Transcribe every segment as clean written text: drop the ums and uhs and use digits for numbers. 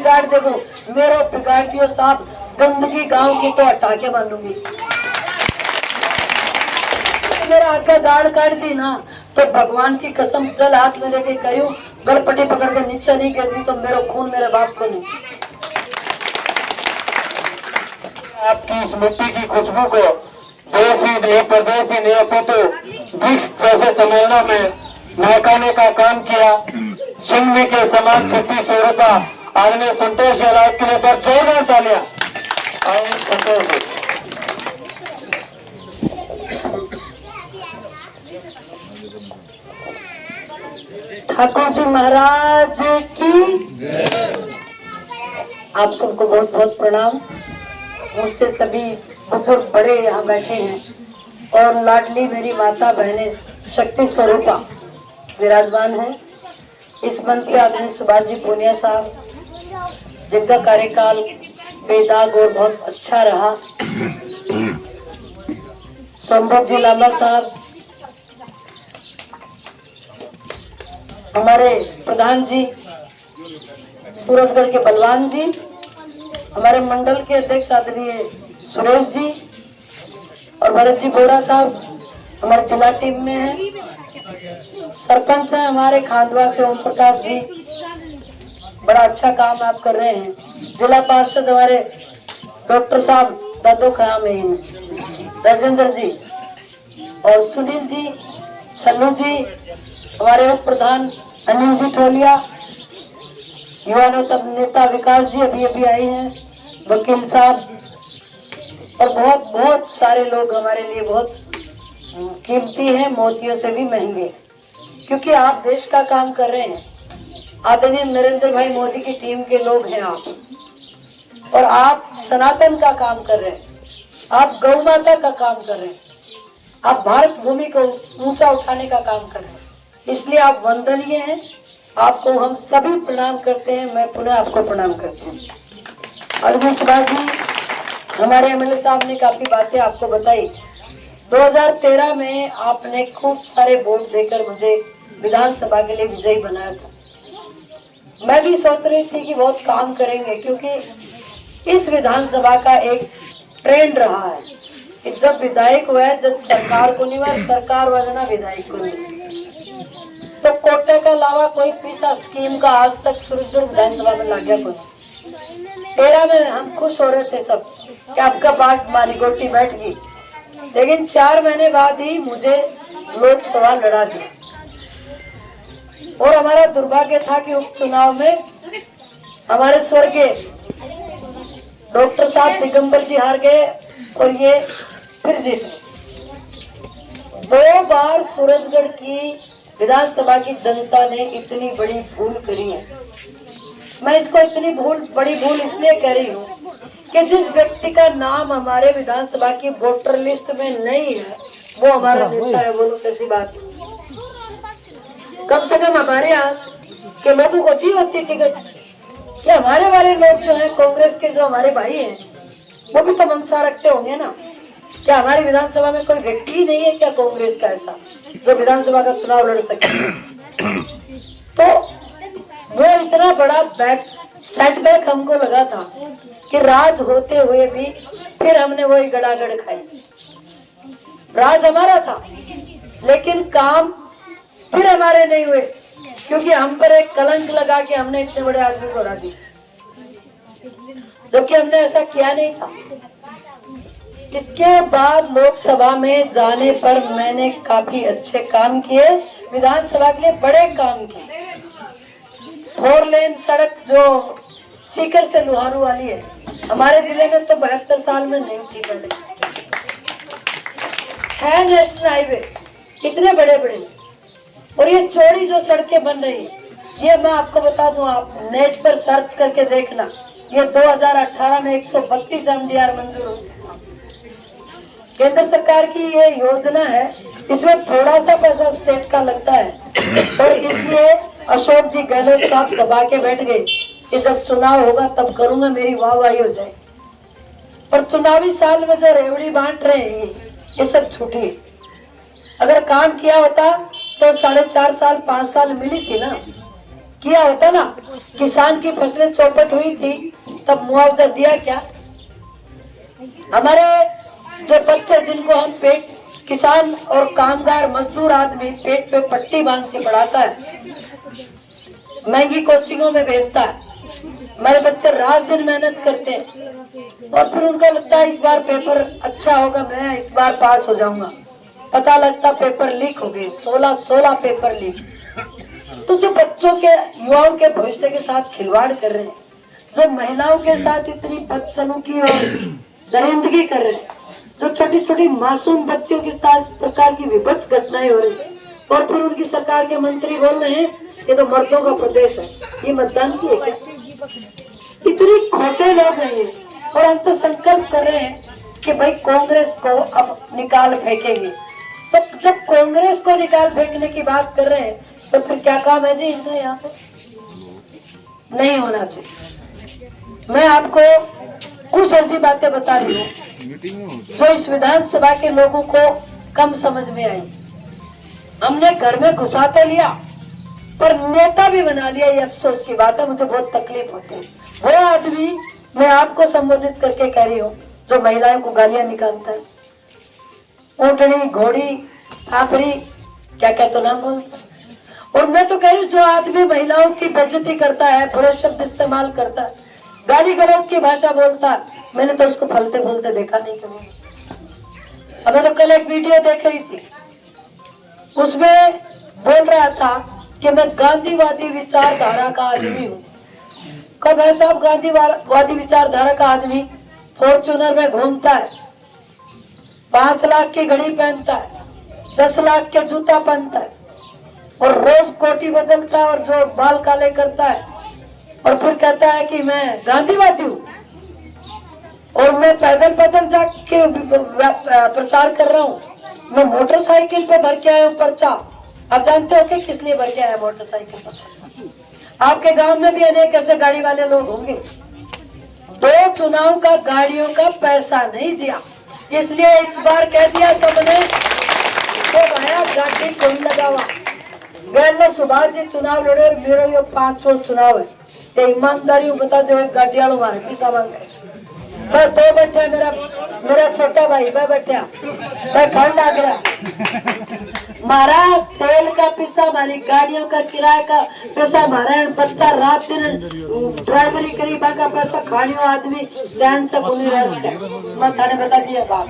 बिगाड़ देखो, मेरा बिगाड़ दियो साहब, गंदगी गांव की तो हटा के मानूंगी। मेरा हाथ का दाढ़ काट दी ना तो भगवान की कसम जल हाथ में लेके करूं, गड़पटी पकड़ के नीचे नहीं गिर दी तो मेरा खून मेरे बाप को नहीं। आपकी इस मिट्टी की खुशबू को देश ही नहीं प्रदेश ही नहीं अपितु वृक्ष जैसे सम्मेलनों में महकाने का काम किया। सिंह के समान शक्ति स्वरूपा आदरणीय संतोष गहलोत के लिए पर जोरदार तालियां। आइए संतोष जी। ठाकुर जी महाराज की आप सबको बहुत बहुत प्रणाम। मुझसे सभी बुजुर्ग बड़े यहाँ बैठे हैं और लाडली मेरी माता बहने शक्ति स्वरूपा विराजमान है। इस मंच पे आदरणीय सुभाष जी पूनिया साहब, जिनका कार्यकाल बेदाग और बहुत अच्छा रहा। संभव जी लांबा साहब, हमारे प्रधान जी सूरजगढ़ के बलवान जी, हमारे मंडल के अध्यक्ष आदरणीय सुरेश जी और भरत जी बोरा साहब हमारे जिला टीम में हैं। सरपंच हैं हमारे खांडवा से ओम प्रकाश जी, बड़ा अच्छा काम आप कर रहे हैं। जिला पार्षद हमारे डॉक्टर साहब दादो खयाम है, राजेंद्र जी और सुनील जी, छल्लू जी, हमारे उप प्रधान अनिल जी टोलिया, युवा नेता विकास जी अभी अभी आए हैं, वकील साहब और बहुत बहुत सारे लोग हमारे लिए बहुत कीमती हैं, मोतियों से भी महंगे, क्योंकि आप देश का काम कर रहे हैं। आदरणीय नरेंद्र भाई मोदी की टीम के लोग हैं आप, और आप सनातन का काम कर रहे हैं, आप गौ माता का काम कर रहे हैं, आप भारत भूमि को ऊंचा उठाने का काम कर रहे हैं, इसलिए आप वंदनीय हैं। आपको हम सभी प्रणाम करते हैं। मैं पुनः आपको प्रणाम करती हूँ। अरविंद सुभाष जी, हमारे एमएलए साहब ने काफी बातें आपको बताई। 2013 में आपने खूब सारे वोट देकर मुझे विधानसभा के लिए विजयी बनाया था। मैं भी सोच रही थी कि बहुत काम करेंगे, क्योंकि इस विधानसभा का एक ट्रेंड रहा है कि जब विधायक हुआ है, जब सरकार को नहीं हुआ, सरकार वाला विधायक को नहीं। तो कोटे के अलावा कोई पैसा स्कीम का आज तक सूरजगढ़ विधानसभा में लग गया कोई। 13 में हम खुश हो रहे थे सब कि आपका बात मारी गोटी बैठ गई, लेकिन 4 महीने बाद ही मुझे लोकसभा लड़ा दी। और हमारा दुर्भाग्य था कि उपचुनाव में हमारे स्वर्गीय डॉक्टर साहब दिगंबर जी हार गए और ये फिर जीत। 2 बार सूरजगढ़ की विधानसभा की जनता ने इतनी बड़ी भूल करी है। मैं इसको इतनी बड़ी भूल इसलिए कह रही हूँ कि जिस व्यक्ति का नाम हमारे विधानसभा की वोटर लिस्ट में नहीं है वो हमारा नेता है। बोलो कैसी बात। कम से कम हमारे यहाँ के लोगों को दी होती टिकट, कि हमारे वाले लोग जो है कांग्रेस के जो हमारे भाई हैं वो भी तो मंशा रखते होंगे ना। क्या हमारी विधानसभा में कोई व्यक्ति ही नहीं है क्या कांग्रेस का ऐसा जो विधानसभा का चुनाव लड़ सके? तो वो इतना बड़ा सेटबैक हमको लगा था कि राज होते हुए भी फिर हमने वही गड़ागड़ खाई। राज हमारा था लेकिन काम फिर हमारे नहीं हुए, क्योंकि हम पर एक कलंक लगा कि हमने इतने बड़े आदमी को हरा दिया, जबकि हमने ऐसा किया नहीं था। इसके बाद लोकसभा में जाने पर मैंने काफी अच्छे काम किए, विधानसभा के लिए बड़े काम किए। 4 लेन सड़क जो सीकर से लुहारू वाली है, हमारे जिले में तो 72 साल में नहीं थी पहले। 6 नेशनल हाईवे कितने बड़े बड़े, और ये चौड़ी जो सड़कें बन रही है, ये मैं आपको बता दूं, आप नेट पर सर्च करके देखना, ये 2018 में 132 MDR मंजूर हुई। केंद्र सरकार की ये योजना है, इसमें थोड़ा सा पैसा स्टेट का लगता है, और इसलिए अशोक जी गहलोत साहब दबा के बैठ गए कि जब चुनाव होगा तब करूंगा, मेरी वाहवाही हो जाए। पर चुनावी साल में जो रेवड़ी बांट रहे हैं ये सब छूटी। अगर काम किया होता तो 4.5 साल 5 साल मिली थी ना, किया होता ना, किसान की फसलें चौपट हुई थी तब मुआवजा दिया क्या? हमारे जो बच्चे जिनको हम पेट, किसान और कामगार मजदूर आदमी पेट पे पट्टी बांध के पढ़ाता है, महंगी कोचिंगों में भेजता है, हमारे बच्चे रात दिन मेहनत करते हैं और फिर उनका लगता है इस बार पेपर अच्छा होगा, मैं इस बार पास हो जाऊंगा। पता लगता पेपर लीक हो गए, 16 पेपर लीक। तो जो बच्चों के, युवाओं के भविष्य के साथ खिलवाड़ कर रहे हैं, जो महिलाओं के साथ इतनी बदसलूकी और दरिंदगी कर रहे हैं, जो छोटी छोटी मासूम बच्चों के साथ प्रकार की विभत्स घटनाएं हो रही है, और फिर उनकी सरकार के मंत्री बोल रहे हैं ये तो मर्दों का प्रदेश है, ये मतदान की है क्या? इतने खोटे लोग हैं ये, और हम तो संकल्प कर रहे हैं कि भाई कांग्रेस को अब निकाल फेंकेंगे। तो जब कांग्रेस को निकाल फेंकने की बात कर रहे हैं तो फिर क्या काम है जी इनका? यहाँ पे नहीं होना चाहिए। मैं आपको कुछ ऐसी बातें बता रही हूँ जो इस विधानसभा के लोगों को कम समझ में आई। हमने घर में घुसा तो लिया पर नेता भी बना लिया, ये अफसोस की बात है, मुझे बहुत तकलीफ होती है। वो आदमी मैं आपको संबोधित करके कह रही हूँ जो महिलाओं को गालियां निकालता है, ऊँटनी, घोड़ी, खापरी, क्या क्या तो नाम बोलता है। और मैं तो कह रही हूँ जो आदमी महिलाओं की बेइज्जती करता है, बुरे शब्द इस्तेमाल करता है, गाली गलौज की भाषा बोलता है, मैंने तो उसको फलते फूलते देखा नहीं कभी। अब मैं तो कल एक वीडियो देख रही थी, उसमें बोल रहा था कि मैं गांधीवादी विचारधारा का आदमी हूँ। कब है साहब गांधीवादी विचारधारा का आदमी फॉर्च्यूनर में घूमता है, 5 लाख की घड़ी पहनता है, 10 लाख के जूता पहनता है और रोज कोटी बदलता है और जो बाल काले करता है और फिर कहता है कि मैं गांधीवादी हूँ और मैं पैदल पैदल जाके प्रचार कर रहा हूँ, मैं मोटरसाइकिल पे भर के आया हूँ पर्चा। आप जानते हो कि किस लिए भर के आया मोटरसाइकिल पर? आपके गांव में भी अनेक ऐसे गाड़ी वाले लोग होंगे। 2 चुनाव का गाड़ियों का पैसा नहीं दिया, इसलिए इस बार कह दिया सबने तो भाया गाड़ी कौन लगावा। गैर सुभाष जी चुनाव लड़े और मेरे ये 500 चुनाव है, ये ईमानदारी बता दो, गाड़ी वालों मारे पैसा मांगे। मैं 2 बैठा, मेरा छोटा भाई मैं बैठा, मैं ठंड आ गया, मारा तेल का पैसा, हमारी गाड़ियों का किराए का पैसा, हमारा बच्चा रात दिन ड्राइवरी करी का पैसा, खाने आदमी चैन से खुली रेस्ट है, मैं थाने बता दिया बाप।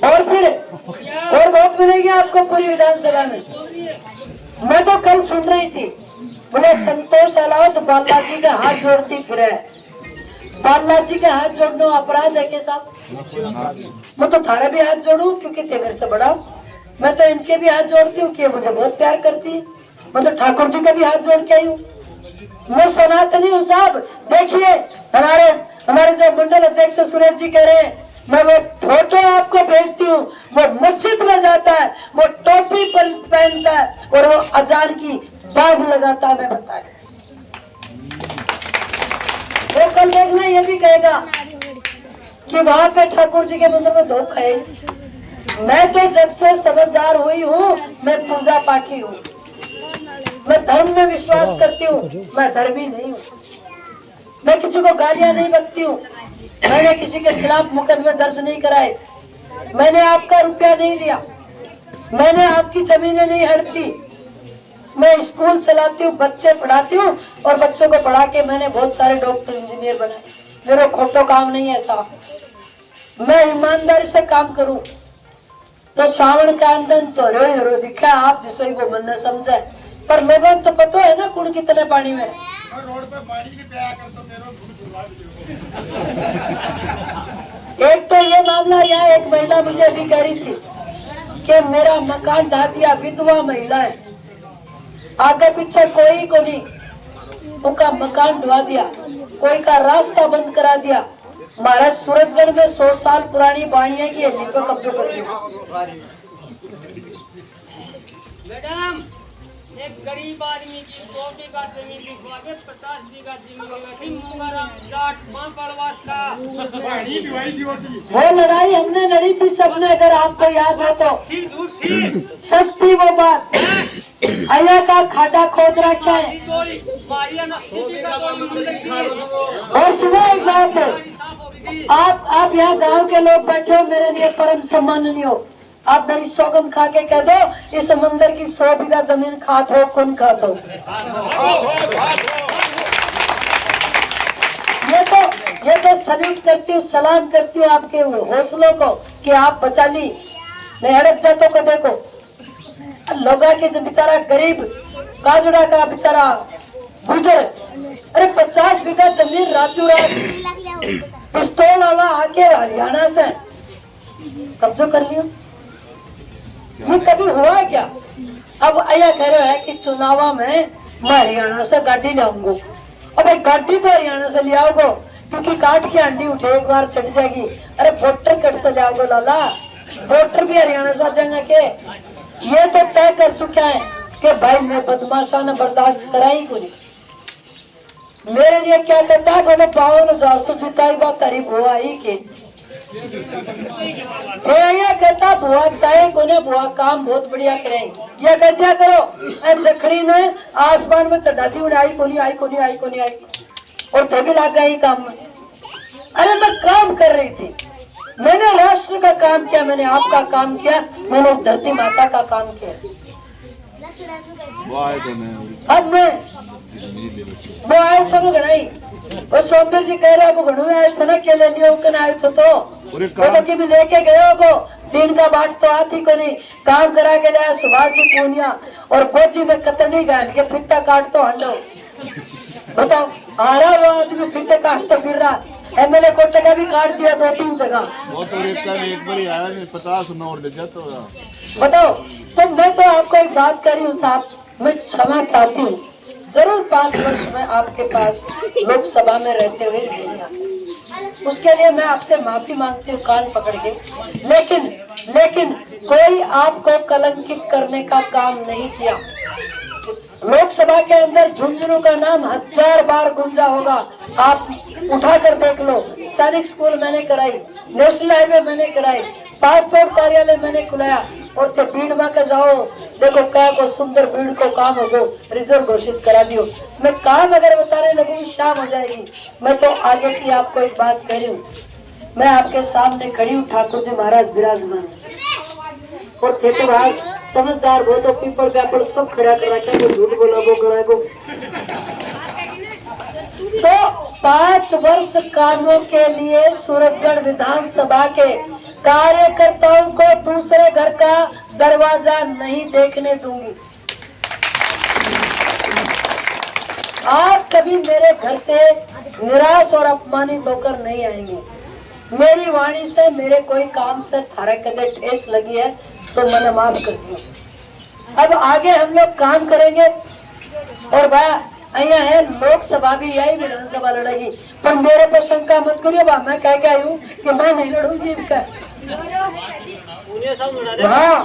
और फिर और बहुत मिलेगी आपको पूरी विधानसभा में। मैं तो कल सुन रही थी, बोले संतोष अहलावत बालाजी का हाथ जोड़ती फिरे। बालाजी का हाथ जोड़ना अपराध है के साथ? मैं तो थारा भी हाथ जोड़ू क्योंकि ते मेरे से बड़ा, मैं तो इनके भी हाथ जोड़ती हूँ कि मुझे बहुत प्यार करती है। मैं तो ठाकुर जी का भी हाथ जोड़ के आई हूँ, मैं सनातनी हूँ साहब। देखिए हमारे जो मंडल अध्यक्ष सुरेश जी कह रहे हैं, मैं वो फोटो आपको भेजती हूँ, वो मस्जिद में जाता है, वो टोपी पहनता है और वो अजान की बाग लगाता है, मैं बताया। वो कल देखना ये भी कहेगा कि वहां पे ठाकुर जी के मंदिर में धोखा है। मैं तो जब से समझदार हुई हूँ मैं पूजा पाठी हूँ, मैं धर्म में विश्वास करती हूँ, मैं धर्मी नहीं हूँ, मैं किसी को गालियां नहीं बकती हूँ, मैंने किसी के खिलाफ मुकदमे दर्ज नहीं कराए, मैंने आपका रुपया नहीं लिया, मैंने आपकी जमीनें नहीं हड़पी, मैं स्कूल चलाती हूँ, बच्चे पढ़ाती हूँ और बच्चों को पढ़ा के मैंने बहुत सारे डॉक्टर इंजीनियर बनाए। मेरा खोटो काम नहीं है साहब, मैं ईमानदारी से काम करूँ। तो सावन का अंदर तो रो दिखा आप जिसको वो मन न समझे, पर लोगों को तो पता है ना कुण कितने पानी में। रोड पे पानी की प्याया कर तो एक तो ये मामला, यहाँ एक महिला मुझे अभी कह रही थी कि मेरा मकान ढा दिया, विधवा महिला है, आगे पीछे कोई को नहीं, उनका मकान ढवा दिया, कोई का रास्ता बंद करा दिया। महाराज सूरजगढ़ में 100 साल पुरानी बाणिया की हल्ली पे कब्जा कर दिया। मैडम, एक गरीब आदमी की 100 बीघा जमीन लिखवा के 50 बीघा जमीन वो लड़ाई हमने लड़ी थी सबने, अगर आपको याद हो तो। सच थी वो बात। अया का खाटा खोद रखा है। गोली मारिया ना सिटी का कोई मंदिर की है। और सुनो एक बात है, आप यहाँ गांव के लोग बैठे हो, मेरे लिए परम सम्माननीय हो। आप मेरी सौगंध खा के कह दो इस मंदिर की 100 बीघा जमीन खात हो, कौन खात हो। ये तो सल्यूट करती हूँ, सलाम करती हूँ आपके हौसलों को कि आप बचा ली। नहीं हड़प जातो को देखो लोगा के जो बेचारा गरीब काजुड़ा का बेचारा गुजर, अरे 50 बीघा जमीन रातों रात पिस्तौल वाला आके हरियाणा से कब्जा कर लिया। ये कभी हुआ क्या? अब आया कह रहे हैं कि चुनाव में मैं हरियाणा से गाड़ी लाऊंगा। अब गाड़ी तो हरियाणा से ले आओगे क्योंकि काट की आंटी उठे एक बार चढ़ जाएगी। अरे वोटर कट से ले आओगे लाला, वोटर भी हरियाणा से जाएंगे के ये तो तय कर चुका है कि भाई मैं बदमाशा ने बर्दाश्त कराई को नहीं। मेरे लिए क्या कहता है बोले 52,000 से जिताई बात तारीफ हुआ ही के कहता बुआ चाहे कोने बुआ काम बहुत बढ़िया करें। यह क्या करो जखड़ी ने आसमान में चढ़ा दी आई कोनी आई कोनी आई कोनी आई और तभी लग गई काम में। अरे मैं काम कर रही थी, मैंने राष्ट्र का काम किया, मैंने आपका काम किया, मैंने उस धरती माता का काम किया। अब मैं वो आए थे वो गणाई और सौंदर्य जी कह रहे वो घड़ू आए थे ना के ले लियो कन आए थे तो कि भी लेके गए हो दिन का बाट तो आती को नहीं काम करा के लिया सुभाष जी पूनिया और बोझी में कतरनी गाल के फिट्टा काट तो हंडो। बताओ हारा हुआ आदमी फिट्टे काटता फिर रहा। एमएलए कोटे का भी काट दिया 2-3 जगह। एक बार आया नहीं 50 नोट दे जाता। बताओ तो मैं तो आपको एक बात कर रही हूँ साहब, मैं क्षमा चाहती हूँ। जरूर 5 वर्ष में आपके पास लोकसभा में रहते हुए उसके लिए मैं आपसे माफी मांगती हूँ कान पकड़ के। लेकिन कोई आपको कलंकित करने का काम नहीं किया। लोकसभा के अंदर झुंझुनू का नाम 1000 बार गूंजा होगा, आप उठा कर देख लो। सैनिक स्कूल मैंने कराई, नेशनल हाईवे मैंने कराई, पासपोर्ट कार्यालय मैंने खुलाया और भीड़ में के जाओ देखो क्या को सुंदर भीड़ को काम होगो रिजर्व घोषित करा दियो। मैं काम अगर बताने लगूंगी शाम हो जाएगी। मैं तो आगे की आपको एक बात कह रही हूँ, मैं आपके सामने खड़ी हूँ, ठाकुर जी महाराज विराजमान और थे तो आज समझदार वो तो पीपल व्यापल सब खड़ा कर रखा है, झूठ बोला वो गड़ा को। तो 5 वर्ष कामों के लिए सूरतगढ़ विधानसभा के कार्यकर्ताओं को दूसरे घर का दरवाजा नहीं देखने दूंगी। आप कभी मेरे घर से निराश और अपमानित होकर नहीं आएंगे। मेरी वाणी से मेरे कोई काम से थारे कदे ठेस लगी है तो मैंने माफ कर दिया। अब आगे हम लोग काम करेंगे और यहाँ है लोकसभा भी यही विधानसभा लड़ेगी, पर मेरे पर शंका मत करियो बा मैं कह के आई हूँ कि मैं नहीं लड़ूंगी इनका। हाँ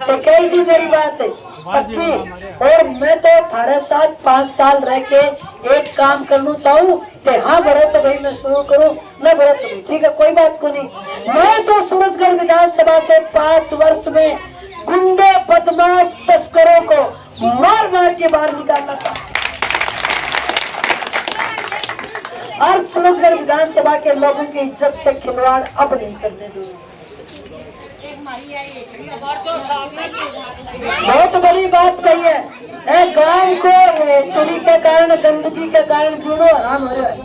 तो कही थी मेरी बात है पक्की। और मैं तो थारे साथ 5 साल रह के एक काम करना चाहूँ कि हाँ भरे तो भाई मैं शुरू करूँ, न भरे तो नहीं ठीक है कोई बात को नहीं। मैं तो सूरजगढ़ विधानसभा से 5 वर्ष में गुंडे बदमाश तस्करों को मार मार के बाहर निकालना था और सूरजगढ़ विधानसभा के लोगों की इज्जत से खिलवाड़ अब नहीं करने दूंगी। बहुत बड़ी बात कही है। गांव को चोरी के कारण गंदगी के कारण जुड़ो आराम हो रहा है।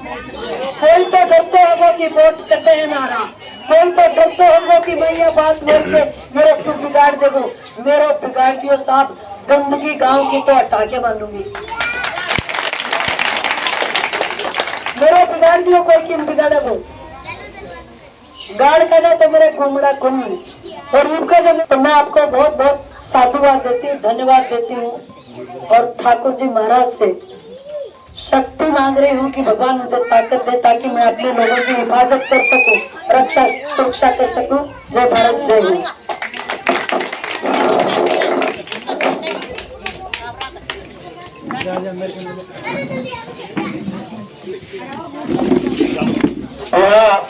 कोई तो डरते होगा कि वोट कटे है नारा, कोई तो डरते होगा कि मैं ये बात बोल के मेरे को बिगाड़ देगो। मेरे बिगाड़ दियो साहब, गंदगी गांव की तो हटा के मानूंगी। मेरा बिगाड़ दियो कोई किन बिगाड़े वो गाड़ करना तो मेरे घूमड़ा घूम और इनका जब तो मैं आपको बहुत बहुत साधुवाद देती हूँ, धन्यवाद देती हूँ और ठाकुर जी महाराज से शक्ति मांग रही हूँ कि भगवान मुझे ताकत दे ताकि मैं अपने लोगों की हिफाजत कर सकूं, रक्षा सुरक्षा कर सकूं। जय भारत जय हिंद।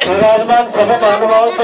विराजमान सभी महानुभावों से